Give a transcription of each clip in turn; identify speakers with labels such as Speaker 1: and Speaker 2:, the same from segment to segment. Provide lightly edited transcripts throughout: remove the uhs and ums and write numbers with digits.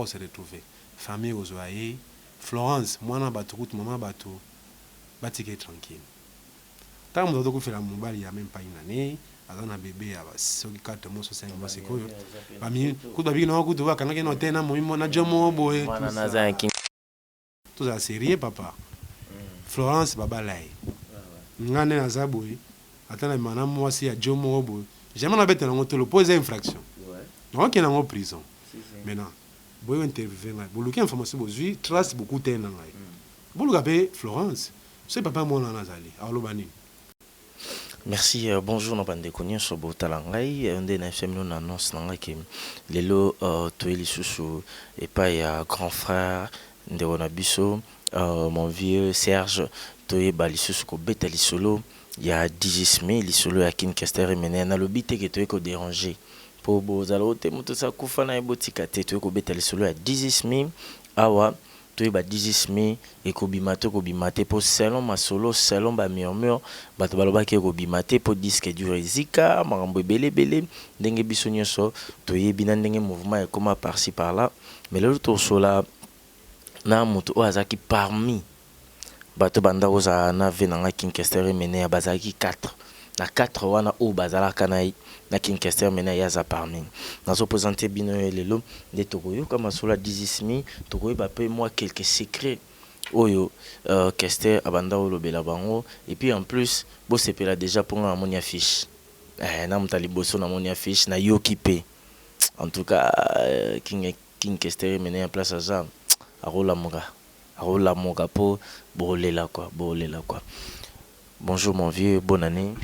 Speaker 1: on se retrouver famille aux oaillés Florence moi na bato route maman bato batike tranquille tant que vous fait la mobile il y a même pas une année azana bébé à 4 mois 5 mois c'est quoi bami ku babi na ku tuwa kana keno tena mo na jomo boy tout ça sérieux papa Florence baba lai ngane azaboy atana mana moi si ya jomo boy jamais na bête na ngotolo poser infraction donc il est en prison maintenant boy intervenir boluki information bozui trace beaucoup tena ngai boluka pe Florence c'est papa moi na nazali alobani.
Speaker 2: Merci, bonjour, nous sommes connus sur Botalangai. On est FM, nous annonce que les lots Toeli Soussou et pas il y a grand frère de Ronabiso, mon vieux Serge Toye Balisoussou ko Betali Solo. Il y a 18 mai, les solo à Kincaster et Mené. On a le bité que tu es dérangé. Pour Bozalo, tu es tout ça, Koufana et Botikate, tu es ko Betali Solo à 18 mai. Awa. Ba 18 mai et kobimate pour selon ma solo selon ba murmure bato baloba ke kobimate pour disque du Zika marambo belé ndenge biso nyonso toyebi na ndenge mouvement et comment par-ci par là mais le tour sola na moto o azaki parmi bato banda oza na venanga Kincaster mené bazaki 4 na 4 wana o bazala kanai na Kincaster mena yaza parmi nazo présenter bino lelo de tokoyo comme sur la 18 tokoyo ba pe moi quelques secrets oyo Kester abanda olobela bango et puis en plus bo sepela déjà pour na monia fiche na mutali boso na monia fiche na yokipe en tout cas Kester mena en place à arola moga po bolela quoi. Bonjour mon vieux, bonne année.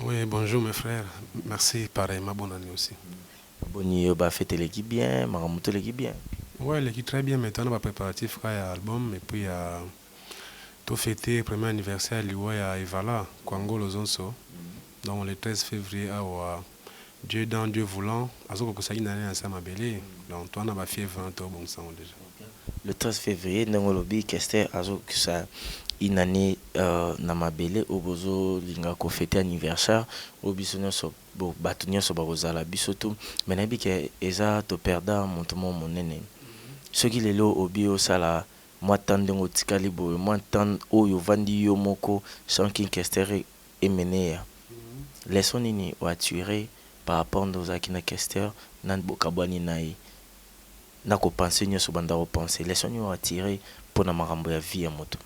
Speaker 1: Oui, bonjour mes frères. Merci, pareillement, bonne année aussi.
Speaker 2: Bonne année, bah fête l'équipe bien, Maramoto l'équipe bien.
Speaker 1: Oui, l'équipe très bien. Maintenant, on va préparatif pour l'album et puis tout fêter premier anniversaire à Evala, Kwango Lozonso. Donc le 13 février à Dieu dans Dieu voulant, à ce que ça une année ensemble à Belé. Donc toi, on a fait 20 ans bon sang déjà.
Speaker 2: Le 13 février, dans le lobby, Kester, à ce que ça une année na mabele obozo linga ko fêter anniversaire obisonyo so bo batunyo so bazala bisoto menabi ke eza to perda montomo monene soki lelo obio sala moi tandengo tikali bo moi tan oyo vandi yo moko sans Kester et mené leçon nini o attirer par rapport aux akina Kester nan bokabwani nai na ko penser nyo so banda ko penser leçon ni o attirer pour na marambo ya vie ya moto.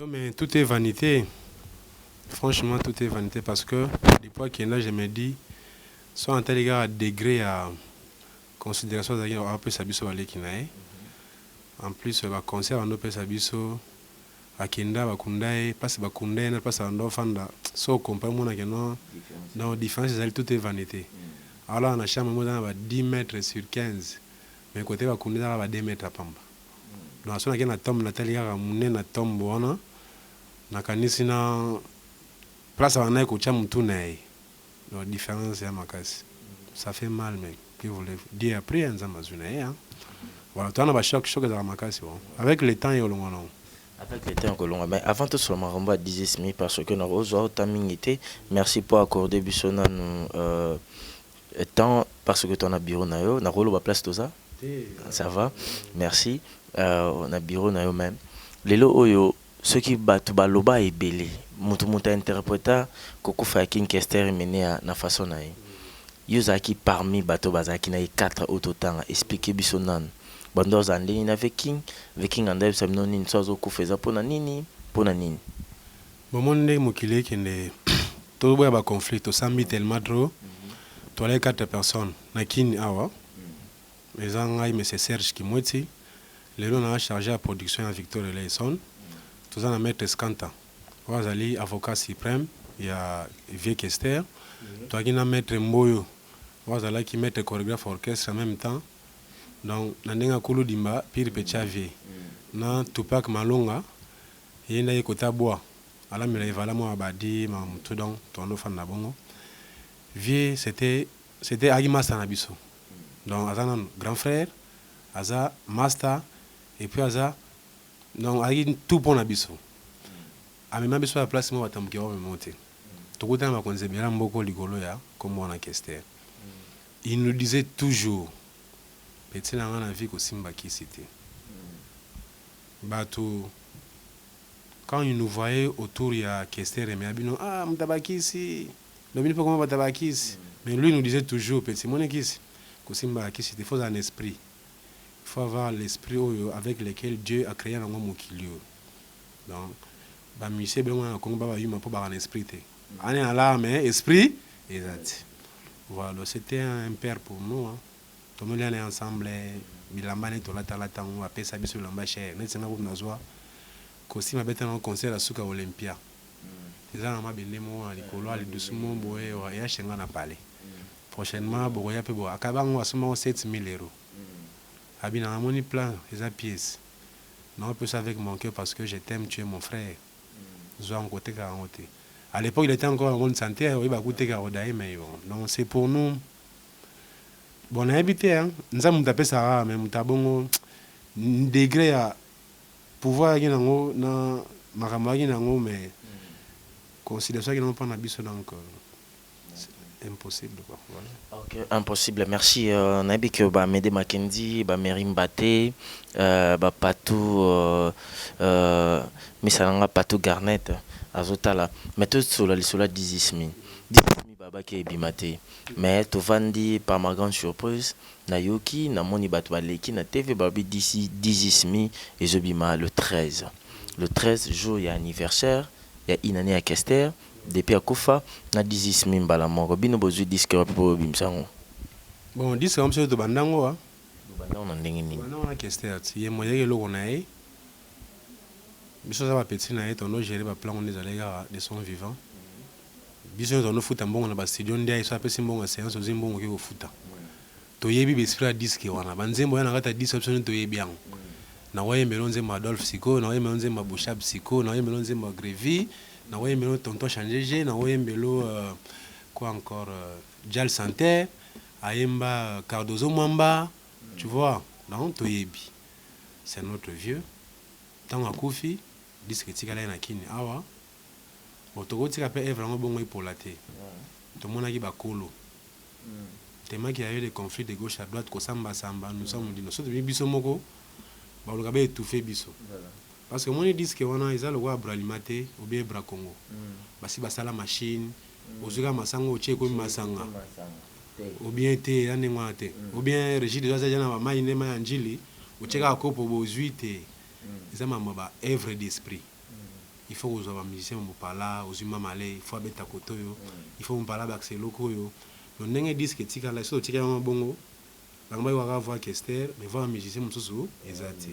Speaker 1: Mais tout est vanité. Franchement, tout est vanité parce que depuis qu'il y en a, je me dis, soit un tel gars à degré à considération d'un peu sabiso à l'équinae. En plus, le concert en opé sabiso à Kenda, à Kundae, pas à Kundae, pas à Ndofanda. So, comprends moi que non, dans la différence, tout est vanité. Alors, on a chambre à 10 mètres sur 15, mais côté à Kundae, à 2 mètres à Pamba. Donc, si on a une tombe, Nathalie a une tombe, na kanisi na place wana ekucha mtu nae la différence ya makasi ça fait mal mais que voulez dire après en zamazuna hein voilà toi on a ba choc za makasi bon avec le temps et long
Speaker 2: avec le temps que l'on mais avant tout seulement on va dire semi parce que nous avons tamingité merci pour accorder bisona temps parce que ton bureau na yo na rolo ba place tout ça ça va merci on a bureau na yo même lelo oyo ceux qui battent baloba et belé mutu interpréta koko fa Kester mené na façon na yozaki parmi bato bazaki na 4 autotanga expliquer biso nan bando zandeni na viking anda samno nini sozo kufeza pona nini
Speaker 1: bomonde mokile kende to boya ba conflit to sambi tellement trop to les 4 personnes na kin awa les angai mais c'est Serge Kimweti le on a chargé la production à Victor Eleison. Tout ça, on a maître Skanta. On a allé avocat suprême, il y a vieux Kester. Toi qui a maître Mboyo, on a allé qui maître chorégraphe orchestre en même temps. Donc, on a Koulou Dimba, Pire Pechavier. On a Tupac Malonga, il y a côté bois. Alors, il y a vraiment Abadi, tout donc, ton enfant Nabongo. Vieux, c'était Agima Sanabiso. Donc, Aza grand frère, Aza master, et puis Aza. Donc, il y a tout bon abisso. À même à la place, moi, je vais monter. Tout le temps, je vais beaucoup ligolo, comme on a Kester. Il nous disait toujours, petit na nga na vie kosimba kisi te. Bato quand ils nous voyaient autour il y a Kester et Miabino, ah mutabakisi, domine pas comment batabakisi. Mais lui nous disait toujours petit mon kisi kosimba kisi, il faut un esprit. Il faut avoir l'esprit avec lequel Dieu a créé un homme kilio. Donc ba musée ben on ko ba yuma pour ba un esprit te. Ani ala mais esprit exact. Voilà, c'était un père pour nous hein. Tout le monde est ensemble, bilamba ne tola tala tango apé sa biso lamba cher. Net senga ko nazwa kosi ma beta na concert à Suka Olympia. Ezana ma bende mo ali kolo ali doucement boye ya chenga na parler. Prochainement boya pe bo akabango asoma 7000 €. Abina amoni plan eza pièce. Non plus avec mon cœur parce que je t'aime, tu es mon frère. Zoa côté côté. À l'époque il était encore en bonne santé, il va coûter carodaï mais bon. Donc c'est pour nous. Bon, on a habité, hein. Nous avons tapé ça, mais nous avons un degré à pouvoir gagner dans ma mais considération qu'ils n'ont pas d'habitude donc c'est impossible quoi. Voilà.
Speaker 2: Ok, impossible. Merci. Nabi que ba Mede Mackenzie, ba Merim Baté, ba Patou, Misalanga Patou Garnet, Azotala. Mais tout sur la 10 000. 10 000 baba qui est bimate. Mais tu vandi par ma grande surprise, Nayoki, na moni batwaleki, na TV babi d'ici 10 000 et je bima le 13. Le 13 jour, il y a anniversaire, il y a une année à Kester, depuis à Koufa, na 10 000 balamoko. Bino bozu disque pour bimsango.
Speaker 1: Bon, disque comme ça de bandango hein.
Speaker 2: Bandango ndenge nini.
Speaker 1: Bandango na Kester, il y a moyen que l'on ait. Biso ça va petit na eto no gérer ba plan on les alléga de son vivant. Biso on foot mbongo na ba studio ndia iso apesi mbongo séance ozi mbongo ke ko futa. To yebi be esprit disque wana banzembo yana kata 10 option to yebi yango. Na waye melonze ma Adolphe Siko, na waye melonze ma Bouchab Siko, na waye melonze ma Grévy, na waye melonze tonton Changege, na waye melo quoi encore Dial Santé, Ayemba Cardozo Mwamba, tu vois, non to yebi. C'est notre vieux. Tant à Koufi, disque tikala na kini awa. Otoko tika pe vraiment bon pour la té. Tout le monde a qui ba kolo. Tellement qu'il y a eu des conflits de gauche à droite ko samba samba, nous sommes dit nous sommes biso moko. Ba lo gabe étouffé biso. Parce que mon disque wana ils a le roi Bralimate ou bien Bra Congo. Basi basala machine, ozuka masango oche ko masanga. Ou bien té ya ngwate. Ou bien régime de jana ba mai ne mai anjili, ocheka kopo bozuite. Ils ont ma œuvre d'esprit. Il faut que vous ayez un musicien qui parle, aux humains malais, il faut avoir ta koto, il faut parler avec ses locaux. Le nègre dit que tu as la chose, tu as un bon. On va voir Kester, mais voir un musicien qui est exact.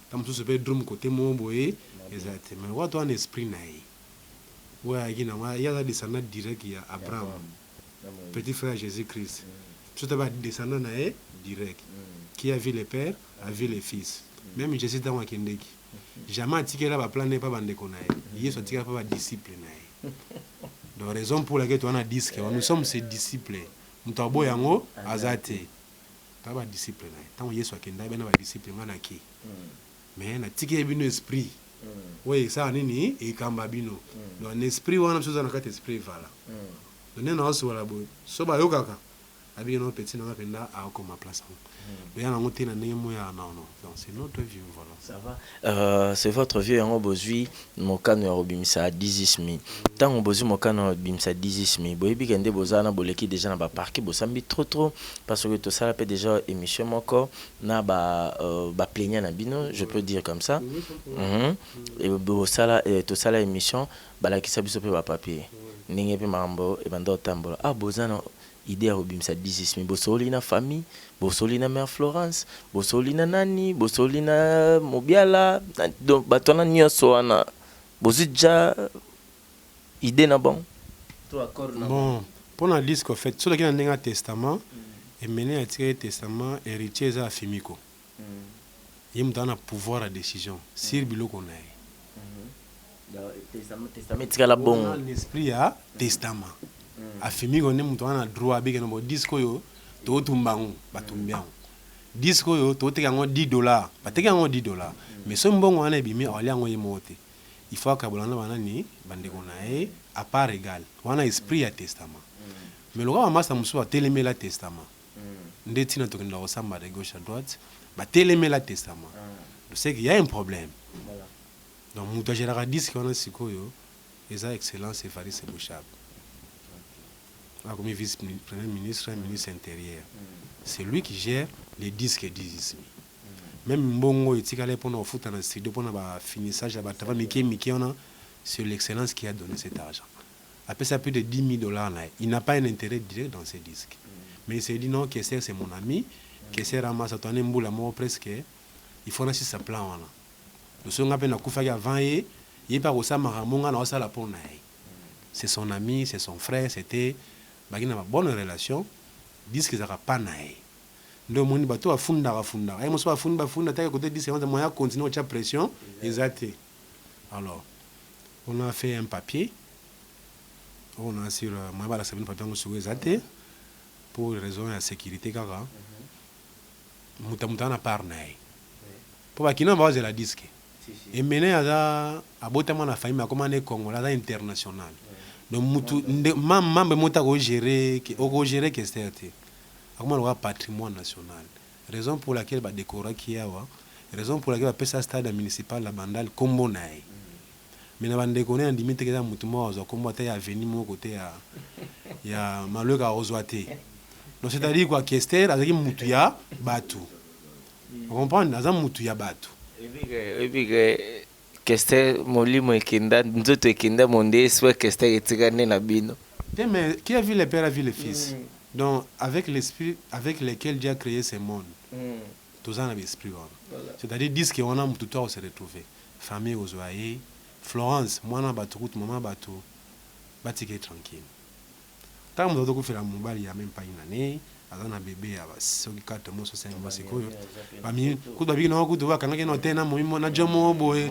Speaker 1: Tant que tu peux drum côté mon boy, exact. Mais voir toi un esprit naïf. Ouais, il y a des descendants directs, il y a Abraham, petit frère Jésus-Christ. Tu as des descendants naïfs direct. Qui a vu les pères, a vu les fils. Même Jésus dans la Kendeki. Jamais attiqué là, plan n'est pas bandé qu'on a. Il est attiqué pas disciple. Donc raison pour laquelle tu as dit que nous sommes ses disciples. Nous t'avons yango azate. Tu as disciple. Tant qu'il est soit kenda, ben a disciple manaki. Mais na attiqué bino esprit. Oui, ça nini et kamba bino. Donc un esprit ou un chose dans quatre esprit voilà. Donc nous aussi voilà bo. So ba yokaka. Abi no petit na penda a comme place. C'est notre vieux, voilà.
Speaker 2: Ça va. C'est votre vieux, on a besoin mon canne à 10 000. Tant on a besoin mon canne à 10 000. Boy, bien que vous avez boleki déjà na ba parquet, vous sambi trop parce que tout ça peut déjà émission encore na ba plaignant na bino, je peux dire comme ça. Et vous ça tout ça la émission, ba la qui sabiso pe ba papier. Ninge pe mambo e bando tambola. Ah bozana idée à Obimsa 10 000. Bossolina famille, Bossolina mère Florence, Bossolina nani, Bossolina Mobiala, donc batona nyosoana. Bosija idée na bon.
Speaker 1: Bon, pour la disque en fait, sur qui a un testament et mené à tirer testament héritier à Fimiko. Il me donne un pouvoir à décision. Sir bilo qu'on a.
Speaker 2: Testament tika la bon.
Speaker 1: L'esprit a testament. Afimi qu'on aime a droit avec un disque yo to tumbango batumbian disque yo to te kango $10 ba te kango $10 mais so mbongo wana bimi ali yango yemote il faut que bolana banani bande konae à part égal wana esprit à testament mais le roi master muso a télémé la testament ndeti na tokenda kosamba de gauche à droite batelemela testament je sais qu'il y a un problème donc moto agéraka disque wana sikoyo eza excellence Evariste Bouchab comme vice-premier ministre et ministre intérieur c'est lui qui gère les disques d'Izismi même mbongo etikale pona ofuta na studio pona ba finissage ba tava miki ona c'est l'excellence qui a donné cet argent après ça plus de 10 000 $. Là il n'a pas un intérêt direct dans ces disques mais il s'est dit non Kesser c'est mon ami Kesser ramasse toi mbula mo presque il faut aussi sa plan wana le songa pe na kufaki avant il pas ça maramonga na ça la pona c'est son ami c'est son frère c'était bagina ba bonne relation disque za pas nae ndo moni bato afunda ay moso afunda ta côté disque on moya continuer à pression exact alors on a fait un papier on a sur moi ba la semaine papier on sur exact pour raison de sécurité kaka muta na par nae pour bakina ba la disque et maintenant ada abotama na famille comme on Congo là international donc mutu mambe mota ko gérer que c'était comment le patrimoine national raison pour laquelle ba décorer qui a raison pour laquelle ba pesa stade municipal la bandal kombo nae mais na bande connait en limite que mutu mo zo kombo ta ya venir mon côté ya maloka ozwate donc c'est-à-dire quoi Kester avec mutu ya batu on comprend dans mutu ya batu
Speaker 2: et puis Kester molimo ekenda nzoto ekenda monde soit Kester etikane na bino
Speaker 1: mais qui a vu les pères a vu les fils donc avec l'esprit avec lequel Dieu a créé ce monde tous en l'esprit c'est-à-dire disent qu'on a tout à se retrouver famille aux oreilles Florence moi na bato route maman bato batike tranquille tant que vous faire mon bal il y a même pas une année azana bébé à soki 4 mois 5 mois c'est quoi parmi coup babi na coup doit kana na tena mo na jomo boy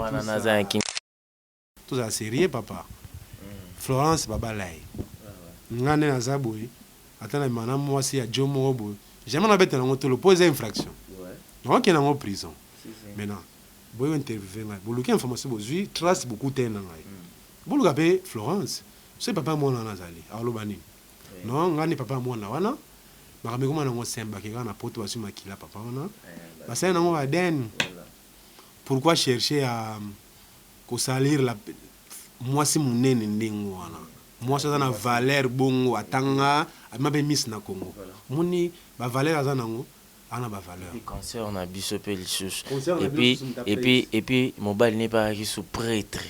Speaker 1: tout ça sérieux papa Florence baba lai ngane na zaboy atana mana moi si ya jomo boy jamais na bête na ngoto le poser infraction donc il est en prison maintenant boy interviewer boy luki information bozui trace beaucoup tena ngai boy lukape Florence c'est papa moi na nazali alobani non ngani papa moi na wana makambe koma na ngo semba ke kana poto basu makila papa wana basa na ngo baden pourquoi chercher à salir la moi si munene ndingo wana moi ça na valeur bongo atanga mabe miss na Congo moni ba valeur azanango ana ba valeur
Speaker 2: cancer on a biso pe lisusu et puis mobile n'est pas qui sous prêtre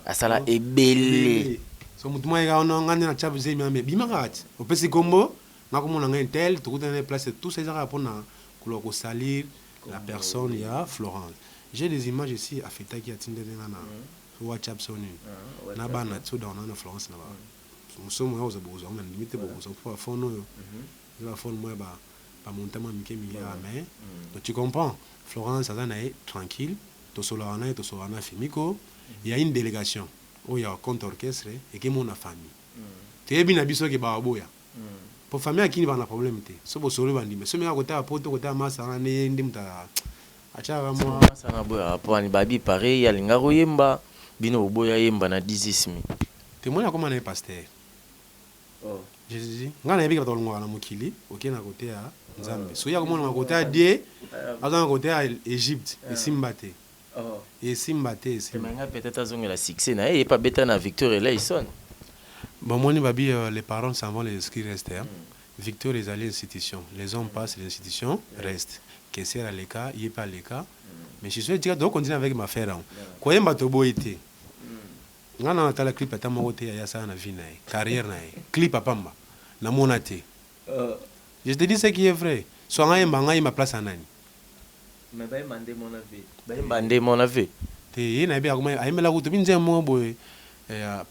Speaker 2: à ça là ebele
Speaker 1: so mutu moi ga on ngane na chabu zemi mais bimakati opesi kombo nakomona nga intel tukutana place tous ces arabes pour na ko salir la personne il y a Florence j'ai des images ici à feta qui a tindé na WhatsApp soni na bana tout dans na Florence na ba musomo ya uzabuza on a limité bozo pour fond yo la fond moi ba montama mike milliard mais donc tu comprends Florence ça na tranquille to solana fimiko il y a une délégation où il y a un compte orchestre et qui mon famille tu es bien biso ke ba boya pour famille akini ba na problème te so bo solo bandi mais so me akota poto kota masa na ndi muta acha moi
Speaker 2: ça na boya pour ni babi pareil ya linga royemba bino boya yemba na dizismi
Speaker 1: témoin comment un pasteur je dis ngana yebi ka tolongo na mukili OK na côté ya Nzambe so ya komona na côté ya die azana côté ya Égypte et Simbate et Simbate
Speaker 2: manga peut-être azonga la succès na et pas beta na Victor et Layson
Speaker 1: bon moi ni babi les parents s'en vont les esprits restent Victor les alliés institutions les hommes passent les institutions restent que c'est à l'écart il est pas l'écart mais je suis dit donc continuer avec ma frère quoi yemba to boité ngana natala clip ata moko te ya ça na vie na carrière na clip apamba na mona te je te dis ce qui est vrai so ngai ma place anani
Speaker 2: mais ba mon avis
Speaker 1: te yena bi akoma ayemela kutu binze mo boy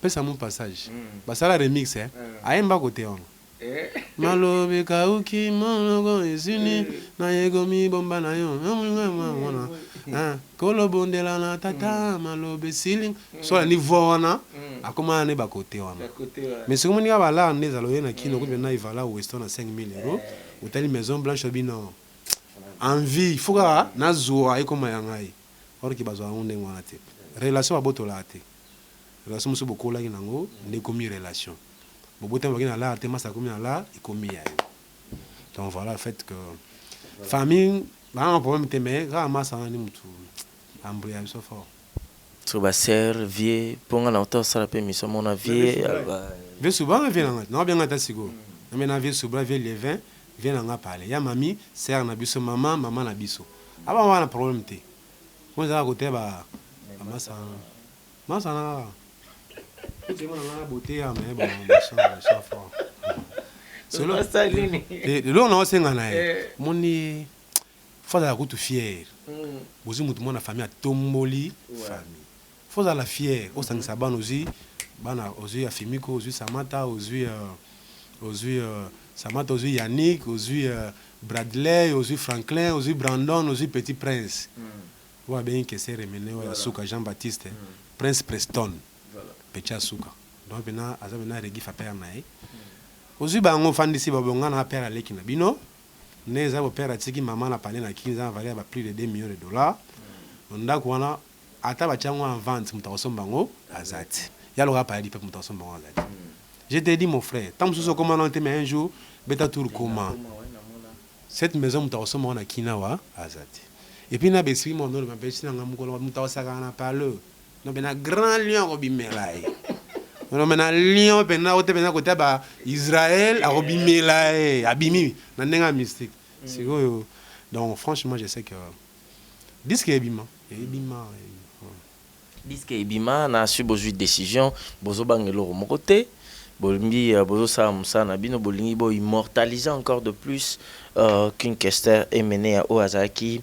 Speaker 1: pesa mon passage basala remix ayemba côté on malobe kauki monoko esuni na yego mi bomba na yo mwana kolo bondela na tata malobe ceiling so la niveau wana akoma ne ba côté wana mais ce que moni ba la ndeza lo yena kino ko na ivala weston na 5 000 € hôtel maison blanche bino envie il faut ka na zoa e koma yangai or ki bazwa onde ngwana te relation abotola te relation muso bokola kinango ne komi relation bobote bakina la te masa komi na la ikomi ya Donc voilà le fait que famille un problème mais rarement ça ni mutu embrouillage so fort.
Speaker 2: So ba ser vie ponga na auto sala pe mission mon vie
Speaker 1: vie souvent vie na non bien ngata sigo mais na vie souvent vie les 20 vient nga parler ya mami ser na biso maman na biso aba wana problème te moi ça côté ba masa na c'est moi na beauté mais bon ça fort solo le on a senga na moni faut la route fier bozi mutu mona famille tomboli famille faut la fier au sang saban aussi bana aussi afimiko aussi samata aussi samata aussi Yannick aussi Bradley aussi Franklin aussi Brandon aussi Petit Prince ouais bien que c'est remené ouais Suka Jean-Baptiste Prince Preston Petit Suka donc bena azabena regi fa père nae aussi bango fandisi babonga na père aleki na bino neza bo père atiki maman na parler na 15 ans valait plus de 2 millions de dollars ndako wana ata ba chango en vente mutakosomba ngo azati yalo ka parler pe mutakosomba ngo azati je te dis mon frère tant que ce comment on te met un jour beta tour comment cette maison mutakosomba na kinawa azati et puis na besi mon nom m'appelle si na mukolo mutakosaka na parler no bena grand lion ko bimelai non mais na lion pena ote pena côté ba Israël a robimela abimi na ndenga mystique c'est quoi donc franchement je sais que disque ebima
Speaker 2: disque ebima na su bozu décision bozo bangelo mo côté bolmi bozo sa musa na bino bolingi bo immortaliser encore de plus qu'une Kester est menée à Oazaki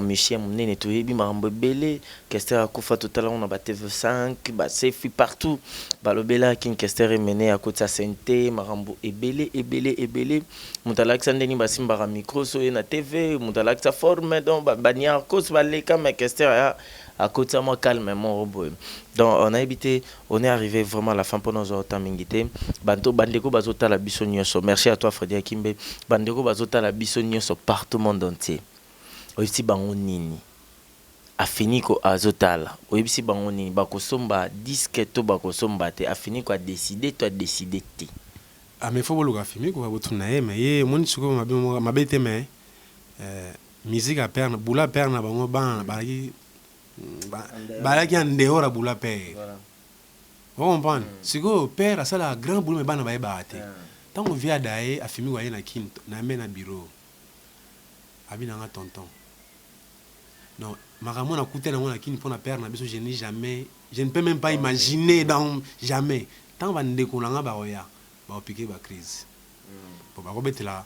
Speaker 2: monsieur Mounene Toyebi Marambo Belé, Kester a Koufa total on a ba TV5, ba Sefi partout, ba Lobela King Kester est mené à Kota Sente, Marambo Ebele, Moutalak Sandeni ba Simba micro so na TV, Moutalak sa forme donc ba Baniar Kos ba Leka mais Kester à Kota moi calmement robo. Donc on a habité, on est arrivé vraiment à la fin pour nos autres mingité. Banto bandeko bazota la bisonioso. Merci à toi Freddy Akimbe. Bandeko bazota la bisonioso partout monde entier. Oyebisi bango nini afini ko azotala oyebisi bango nini bakosomba disque to bakosomba te afini ko décider to décider te
Speaker 1: mais faut boluka fini ko botuna mais ye moni suko mabete mais musique a perdre bula perdre na bango ban balaki andehora bula père vous comprenez siko père a sala grand boulot mais bana ba ebate tant on vient d'ailleurs afimi ko na kin na mena bureau abina nga tonton. Non, maman a coûté dans mon akine pour la père na biso je n'ai jamais, je ne peux même pas imaginer dans jamais. Tant va ndeko na nga ba oya, ba piquer ba crise. Pour ba robete la